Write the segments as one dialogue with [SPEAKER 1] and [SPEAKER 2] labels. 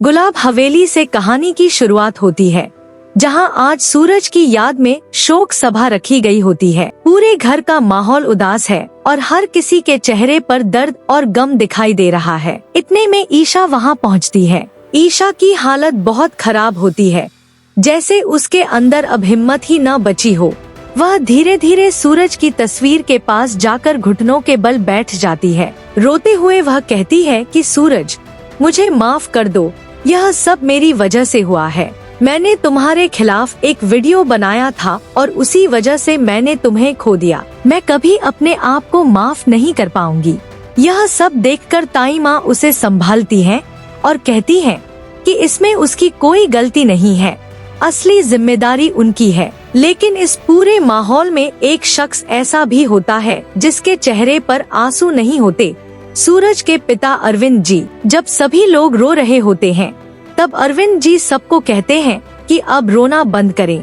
[SPEAKER 1] गुलाब हवेली से कहानी की शुरुआत होती है, जहां आज सूरज की याद में शोक सभा रखी गई होती है। पूरे घर का माहौल उदास है और हर किसी के चेहरे पर दर्द और गम दिखाई दे रहा है। इतने में ईशा वहां पहुंचती है। ईशा की हालत बहुत खराब होती है, जैसे उसके अंदर अब हिम्मत ही न बची हो। वह धीरे धीरे सूरज की तस्वीर के पास जाकर घुटनों के बल बैठ जाती है। रोते हुए वह कहती है कि सूरज, मुझे माफ कर दो, यह सब मेरी वजह से हुआ है। मैंने तुम्हारे खिलाफ एक वीडियो बनाया था और उसी वजह से मैंने तुम्हें खो दिया। मैं कभी अपने आप को माफ नहीं कर पाऊंगी। यह सब देखकर ताई माँ उसे संभालती हैं और कहती हैं कि इसमें उसकी कोई गलती नहीं है, असली जिम्मेदारी उनकी है। लेकिन इस पूरे माहौल में एक शख्स ऐसा भी होता है जिसके चेहरे पर आंसू नहीं होते, सूरज के पिता अरविंद जी। जब सभी लोग रो रहे होते हैं, तब अरविंद जी सबको कहते हैं कि अब रोना बंद करें,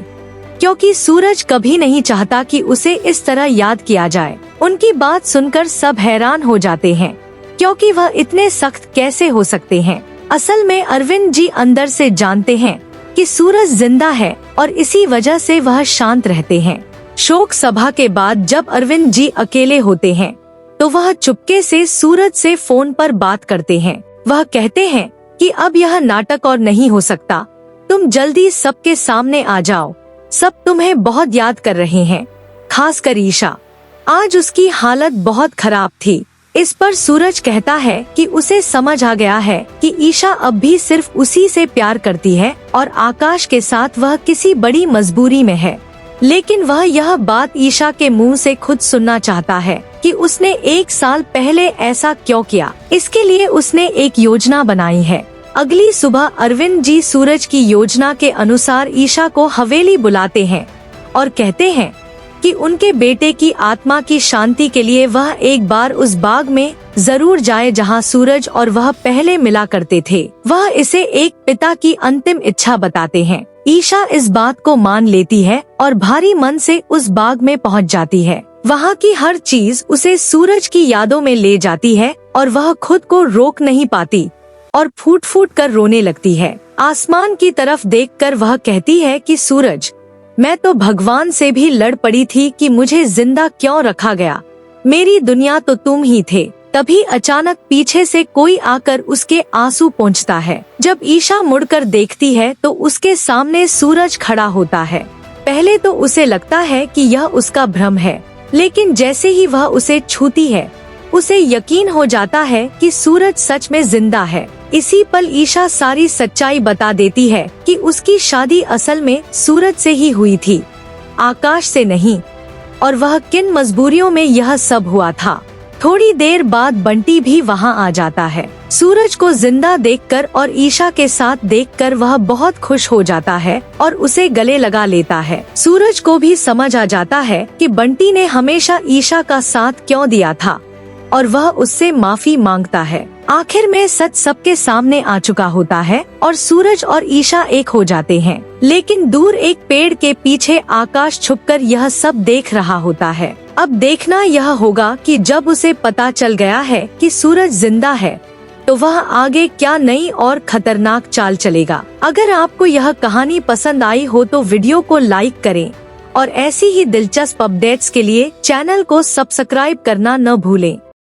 [SPEAKER 1] क्योंकि सूरज कभी नहीं चाहता कि उसे इस तरह याद किया जाए। उनकी बात सुनकर सब हैरान हो जाते हैं, क्योंकि वह इतने सख्त कैसे हो सकते हैं। असल में अरविंद जी अंदर से जानते हैं कि सूरज जिंदा है और इसी वजह से वह शांत रहते हैं। शोक सभा के बाद जब अरविंद जी अकेले होते हैं, तो वह चुपके से सूरज से फोन पर बात करते हैं। वह कहते हैं कि अब यह नाटक और नहीं हो सकता, तुम जल्दी सबके सामने आ जाओ, सब तुम्हें बहुत याद कर रहे हैं, खासकर ईशा। आज उसकी हालत बहुत खराब थी। इस पर सूरज कहता है कि उसे समझ आ गया है कि ईशा अब भी सिर्फ उसी से प्यार करती है और आकाश के साथ वह किसी बड़ी मजबूरी में है। लेकिन वह यह बात ईशा के मुंह से खुद सुनना चाहता है कि उसने 1 साल पहले ऐसा क्यों किया। इसके लिए उसने एक योजना बनाई है। अगली सुबह अरविंद जी सूरज की योजना के अनुसार ईशा को हवेली बुलाते हैं और कहते हैं कि उनके बेटे की आत्मा की शांति के लिए वह एक बार उस बाग में जरूर जाए जहां सूरज और वह पहले मिला करते थे। वह इसे एक पिता की अंतिम इच्छा बताते हैं। ईशा इस बात को मान लेती है और भारी मन से उस बाग में पहुंच जाती है। वहां की हर चीज उसे सूरज की यादों में ले जाती है और वह खुद को रोक नहीं पाती और फूट फूट कर रोने लगती है। आसमान की तरफ देखकर वह कहती है कि सूरज, मैं तो भगवान से भी लड़ पड़ी थी कि मुझे जिंदा क्यों रखा गया। मेरी दुनिया तो तुम ही थे। तभी अचानक पीछे से कोई आकर उसके आंसू पोंछता है। जब ईशा मुड़कर देखती है तो उसके सामने सूरज खड़ा होता है। पहले तो उसे लगता है कि यह उसका भ्रम है, लेकिन जैसे ही वह उसे छूती है, उसे यकीन हो जाता है कि सूरज सच में जिंदा है। इसी पल ईशा सारी सच्चाई बता देती है कि उसकी शादी असल में सूरज से ही हुई थी, आकाश से नहीं, और वह किन मजबूरियों में यह सब हुआ था। थोड़ी देर बाद बंटी भी वहां आ जाता है। सूरज को जिंदा देखकर और ईशा के साथ देखकर वह बहुत खुश हो जाता है और उसे गले लगा लेता है। सूरज को भी समझ आ जाता है कि बंटी ने हमेशा ईशा का साथ क्यों दिया था और वह उससे माफी मांगता है। आखिर में सच सबके सामने आ चुका होता है और सूरज और ईशा एक हो जाते हैं। लेकिन दूर एक पेड़ के पीछे आकाश छुपकर यह सब देख रहा होता है। अब देखना यह होगा कि जब उसे पता चल गया है कि सूरज जिंदा है, तो वह आगे क्या नई और खतरनाक चाल चलेगा। अगर आपको यह कहानी पसंद आई हो तो वीडियो को लाइक करें और ऐसी ही दिलचस्प अपडेट्स के लिए चैनल को सब्सक्राइब करना न भूलें।